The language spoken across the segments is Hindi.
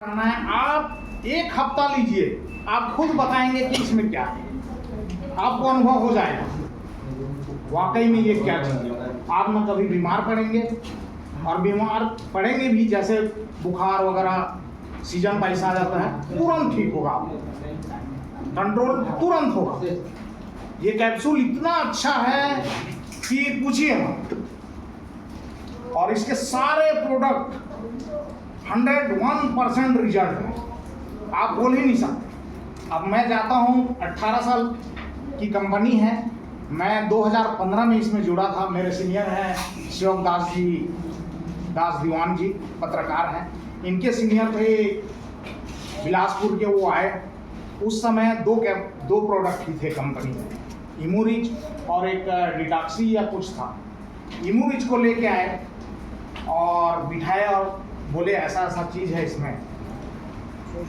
करना है। आप एक हफ्ता लीजिए, आप खुद बताएंगे कि इसमें क्या है, आपको अनुभव हो जाएगा वाकई में ये क्या चीज़ है। आप ना कभी बीमार पड़ेंगे, और बीमार पड़ेंगे भी जैसे बुखार वगैरह सीजन वाइज आ जाता है, तुरंत ठीक होगा, आपको कंट्रोल तुरंत होगा। ये कैप्सूल इतना अच्छा है कि पूछिए मत। और इसके सारे प्रोडक्ट 101% रिजल्ट है, आप बोल ही नहीं सकते। अब मैं जाता हूँ, 18 साल की कंपनी है, मैं 2015 में इसमें जुड़ा था। मेरे सीनियर हैं शिवक दास दीवान जी, पत्रकार हैं, इनके सीनियर थे बिलासपुर के, वो आए। उस समय दो प्रोडक्ट ही थे कंपनी में, इमूरिज और एक डिटॉक्सी या कुछ था। इमूरिज को लेके आए और बिठाए और बोले ऐसा ऐसा चीज़ है इसमें,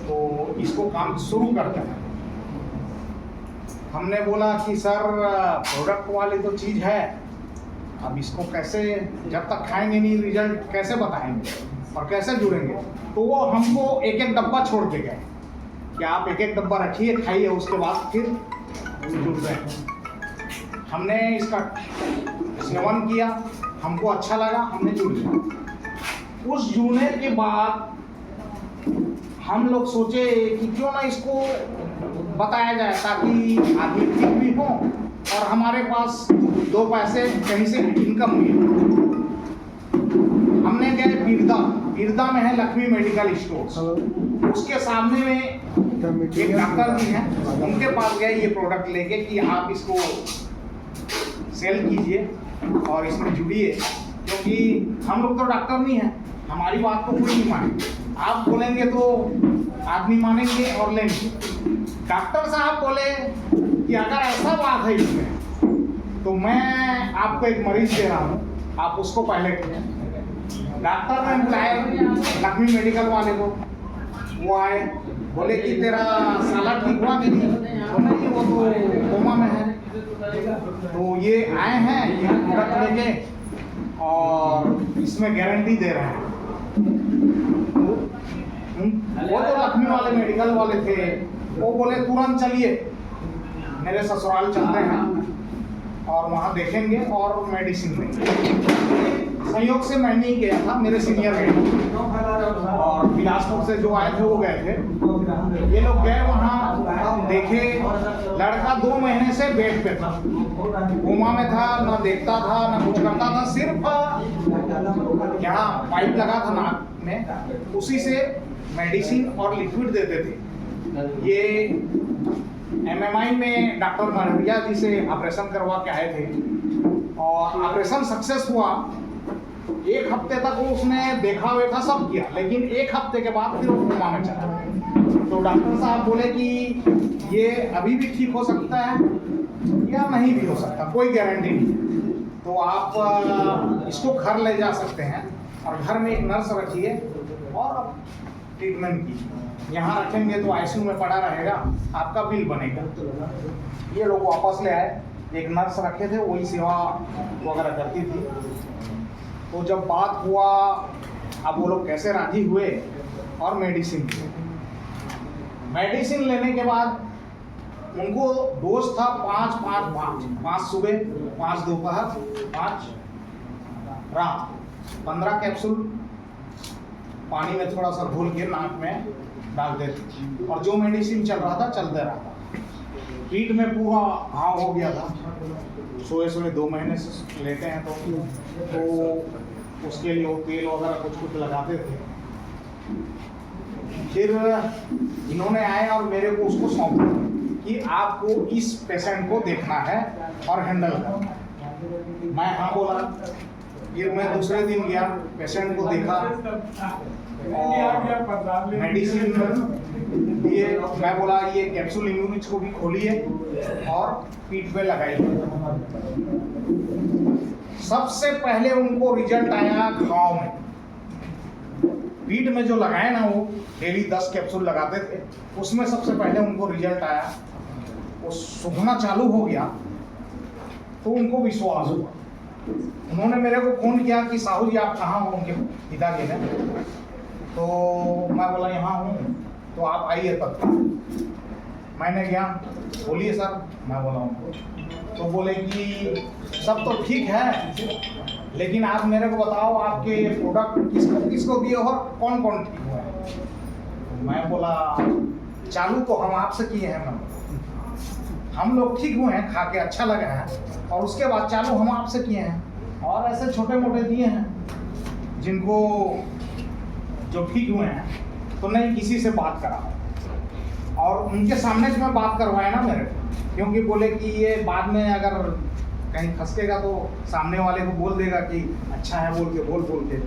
तो इसको काम शुरू करते हैं। हमने बोला कि सर प्रोडक्ट वाली तो चीज़ है, अब इसको कैसे, जब तक खाएंगे नहीं रिजल्ट कैसे बताएंगे और कैसे जुड़ेंगे। तो वो हमको एक एक डब्बा छोड़ के गए कि आप एक एक डब्बा रखिए, खाइए, उसके बाद फिर जुड़ गए। हमने इसका सेवन किया, हमको अच्छा लगा, हमने जुड़ लिया। उस जुड़ने के बाद हम लोग सोचे कि क्यों ना इसको बताया जाए, ताकि आदमी ठीक भी हो और हमारे पास दो पैसे कहीं से इनकम मिले। हमने गए बिरदा में है लक्ष्मी मेडिकल स्टोर, उसके सामने में एक डॉक्टर भी हैं, उनके पास गए ये प्रोडक्ट लेके कि आप इसको सेल कीजिए और इसमें जुड़िए, क्योंकि हम लोग तो डॉक्टर नहीं हैं, हमारी बात को कोई नहीं मानेंगे। आप बोलेंगे तो आदमी मानेंगे और लेंगे। डॉक्टर साहब बोले कि अगर ऐसा बात है इसमें, तो मैं आपको एक मरीज दे रहा हूँ, आप उसको पहले करें। डॉक्टर ने बुलाया लक्ष्मी मेडिकल वाले को, वो आए, बोले कि तेरा साला ठीक हुआ कि नहीं? तो नहीं, वो तो कोमा में है। तो ये आए हैं ये प्रोडक्ट लेके और इसमें गारंटी दे रहे हैं। वो तो लक्ष्मी वाले मेडिकल वाले थे, वो बोले तुरंत चलिए मेरे ससुराल चलते हैं और वहाँ देखेंगे और मेडिसिन देंगे। संयोग से मैं नहीं गया था, मेरे सीनियर गए और बिलासपुर से जो आए थे वो गए थे। ये लोग गए वहाँ, देखे लड़का 2 महीने से बेड पे था, कोमा में था, ना देखता था ना कुछ करता था, सिर्फ यहाँ पाइप लगा था नाक में, उसी से मेडिसिन और लिक्विड देते थे। ये MMI में डॉक्टर मरहरिया जी से ऑपरेशन करवा के आए थे और ऑपरेशन सक्सेस हुआ। 1 हफ्ते तक वो उसने देखा वेखा सब किया, लेकिन 1 हफ्ते के बाद फिर वो कोमा में चला। तो डॉक्टर साहब बोले कि ये अभी भी ठीक हो सकता है या नहीं भी हो सकता, कोई गारंटी नहीं। तो आप इसको घर ले जा सकते हैं और घर में एक नर्स रखिए और ट्रीटमेंट कीजिए। यहाँ रखेंगे तो ICU में पड़ा रहेगा, आपका बिल बनेगा। ये लोग वापस ले आए, एक नर्स रखे थे, वही सेवा वगैरह करती थी। तो जब बात हुआ, अब वो लोग कैसे राजी हुए और मेडिसिन लेने के बाद उनको डोज था 5 सुबह, 5 दोपहर, 5 रात, 15 कैप्सूल पानी में थोड़ा सा घोल के नाक में डाल देते और जो मेडिसिन चल रहा था चलते रहा। पीठ में पूरा घाव हो गया था, सोए 2 महीने से लेते हैं तो उसके लिए वो तेल वगैरह कुछ लगाते थे। फिर इन्होंने आए और मेरे को उसको सौंपा कि आपको इस पेशेंट को देखना है और हैंडल करना है। मैं हाँ बोला। फिर मैं दूसरे दिन गया, पेशेंट को देखा और मेडिसिन दिए। मैं बोला ये कैप्सूल इम्यूनिज को भी खोलिए और पीठ पे लगाइए। सबसे पहले उनको रिजल्ट आया घाव में, पीठ में जो लगाए ना, वो डेली 10 कैप्सूल लगाते थे, उसमें सबसे पहले उनको रिजल्ट आया। वो सूखना चालू हो गया तो उनको विश्वास हुआ। उन्होंने मेरे को फोन किया कि साहू जी आप कहाँ हो, उनके पिताजी ने। तो मैं बोला यहाँ हूँ, तो आप आइए तब। मैंने गया, बोलिए सर, मैं बोला हूँ। तो बोले कि सब तो ठीक है, लेकिन आप मेरे को बताओ आपके प्रोडक्ट किसको किसको दिए और कौन कौन ठीक हुआ है। तो मैं बोला चालू तो हम आपसे किए हैं, मैं हम लोग ठीक हुए हैं, खा के अच्छा लगा है, और उसके बाद चालू हम आपसे किए हैं। और ऐसे छोटे मोटे दिए हैं जिनको जो ठीक हुए हैं, तो नहीं किसी से बात करा, और उनके सामने से मैं बात करवाया ना मेरे, क्योंकि बोले कि ये बाद में अगर कहीं फंसेगा तो सामने वाले को बोल देगा कि अच्छा है बोल के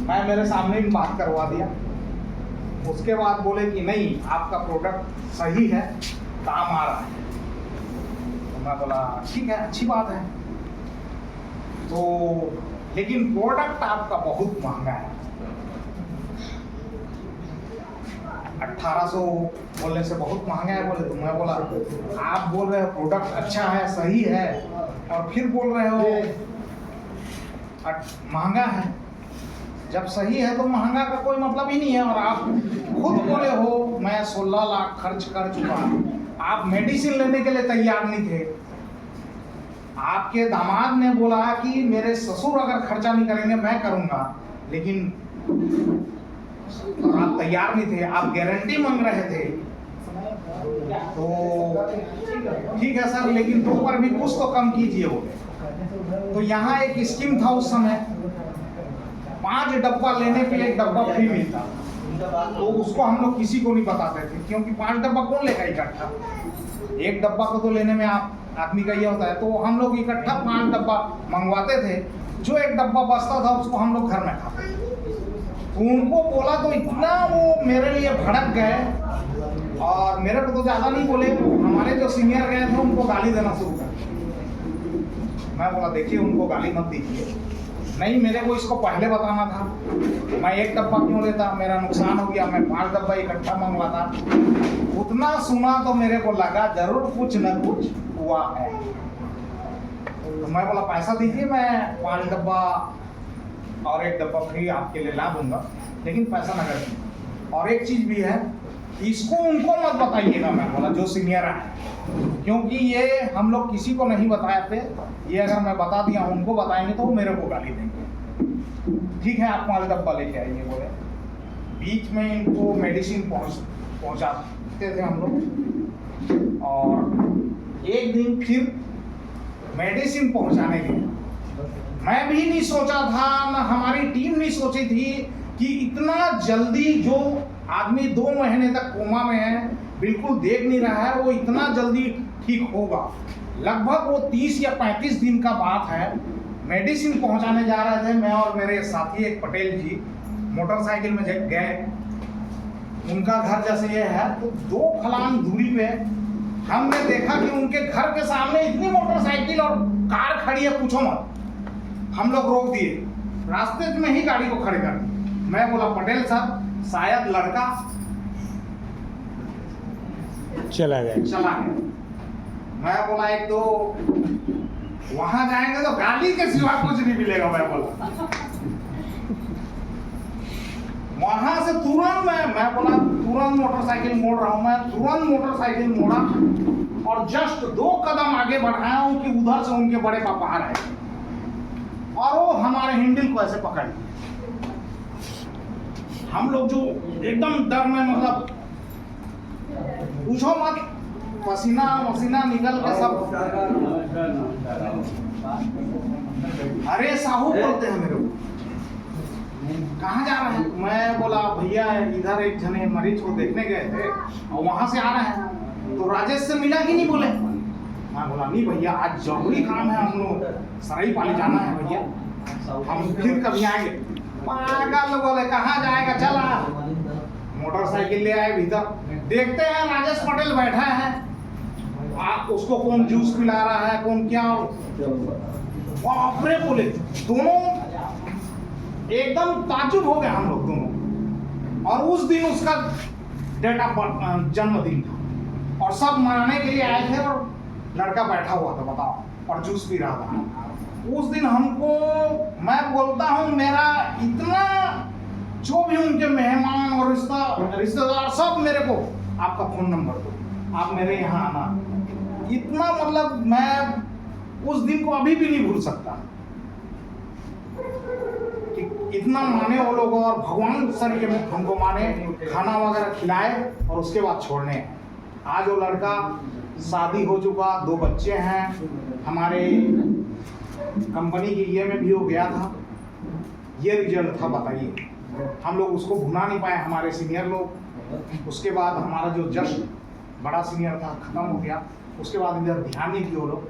मैं मेरे सामने भी बात करवा दिया। उसके बाद बोले कि नहीं आपका प्रोडक्ट सही है, काम आ रहा है। तो मैं बोला ठीक है, अच्छी बात है। तो लेकिन प्रोडक्ट आपका बहुत महंगा है। 1800 बोलने से बहुत महंगा है बोले। तो मैं बोला आप बोल रहे हो प्रोडक्ट अच्छा है, सही है, और फिर बोल रहे हो महंगा है। जब सही है तो महंगा का कोई मतलब ही नहीं है। और आप खुद बोले हो मैं 16 लाख खर्च कर चुका, आप मेडिसिन लेने के लिए तैयार नहीं थे। आपके दामाद ने बोला कि मेरे ससुर अगर खर्चा नहीं करेंगे मैं करूंगा, लेकिन और आप तैयार नहीं थे, आप गारंटी मांग रहे थे। तो ठीक है सर, लेकिन दो पर भी कुछ तो कम कीजिए बोले। तो यहाँ एक स्कीम था उस समय, 5 डब्बा लेने पे 1 डब्बा फ्री मिलता। तो उसको हम लोग किसी को नहीं बताते थे, क्योंकि 5 डब्बा कौन लेगा इकट्ठा, 1 डब्बा को तो लेने में आप आदमी का ये होता है। तो हम लोग इकट्ठा 5 डब्बा मंगवाते थे, जो 1 डब्बा बचता था उसको हम लोग घर में खाते। तो उनको बोला तो इतना वो मेरे लिए भड़क गए, और मेरे को तो ज़्यादा नहीं बोले, हमारे जो सीनियर गए थे उनको गाली देना शुरू कर। मैं बोला देखिए उनको गाली मत दीजिए, नहीं मेरे को इसको पहले बताना था, मैं 1 डब्बा क्यों लेता, मेरा नुकसान हो गया, मैं 5 डब्बा इकट्ठा मंगवाता। उतना सुना तो मेरे को लगा जरूर कुछ न कुछ हुआ है। तो मैं बोला पैसा दीजिए, मैं 5 डब्बा और 1 डब्बा फ्री आपके लिए ला दूंगा, लेकिन पैसा नगद दीजिए। और एक चीज़ भी है, इसको उनको मत बताइएगा, मैं बोला जो सीनियर है, क्योंकि ये हम लोग किसी को नहीं बताए थे। ये अगर मैं बता दिया उनको बताएंगे तो वो मेरे को गाली देंगे। ठीक है आप 5 डब्बा लेके आइए बोले। बीच में इनको मेडिसिन पहुंचाते थे हम लोग, और एक दिन फिर मेडिसिन पहुंचाने गए। मैं भी नहीं सोचा था, ना हमारी टीम नहीं सोची थी कि इतना जल्दी जो आदमी 2 महीने तक कोमा में है, बिल्कुल देख नहीं रहा है, वो इतना जल्दी ठीक होगा। लगभग वो 30 या 35 दिन का बात है। मेडिसिन पहुंचाने जा रहे थे, मैं और मेरे साथी एक पटेल जी मोटरसाइकिल में गए। उनका घर जैसे ये है, तो 2 फलांग दूरी पे हमने देखा कि उनके घर के सामने इतनी मोटरसाइकिल और कार खड़ी है, पूछो मत। हम लोग रोक दिए, रास्ते में ही गाड़ी को खड़े कर दिए। मैं बोला पटेल साहब शायद लड़का चला गया। मैं बोला एक तो वहां जाएंगे तो गाली के सिवा कुछ नहीं मिलेगा। मैं बोला वहां से तुरंत मैं बोला तुरंत मोटरसाइकिल मोड़ रहा हूं। मैं तुरंत मोटरसाइकिल मोड़ा और जस्ट 2 कदम आगे बढ़ाया हूं कि उधर से उनके बड़े पापा आ रहे हैं, और वो हमारे हैंडल को ऐसे पकड़ लिया। हम लोग जो एकदम डर में, मतलब पूछो मत, पसीना वसीना निकल के सब। अरे साहू बोलते हैं मेरे को, कहाँ जा रहे हैं? मैं बोला भैया इधर एक जने मरीज को देखने गए थे और वहां से आ रहे हैं, तो राजेश से मिला कि नहीं बोले। मैं बोला नहीं भैया आज जरूरी काम है, हम लोग सराई पाली जाना है भैया, हम फिर कभी आएंगे। पागल बोले कहाँ जाएगा, चला मोटरसाइकिल ले आए भीतर। देखते हैं राजेश पटेल बैठा है, उसको कौन जूस पिला रहा है, कौन क्या। बाप रे बोले, दोनों एकदम ताजुब हो गए हम लोग दोनों। और उस दिन उसका डेट ऑफ बर्थ जन्मदिन था, और सब मनाने के लिए आए थे, और लड़का बैठा हुआ था बताओ, और जूस पी रहा था। उस दिन हमको, मैं बोलता हूँ मेरा इतना जो भी उनके मेहमान और रिश्तेदार सब मेरे को आपका फ़ोन नंबर दो, आप मेरे यहाँ आना। इतना मतलब मैं उस दिन को अभी भी नहीं भूल सकता कि इतना माने वो लोग, और भगवान सर के हमको माने, खाना वगैरह खिलाए और उसके बाद छोड़ने। आज वो लड़का शादी हो चुका, 2 बच्चे हैं, हमारे कंपनी की ये में भी हो गया था। ये रिजल्ट था, बताइए। हम लोग उसको भुला नहीं पाए, हमारे सीनियर लोग। उसके बाद हमारा जो जस्ट बड़ा सीनियर था खत्म हो गया, उसके बाद इधर ध्यान नहीं दिए वो लोग।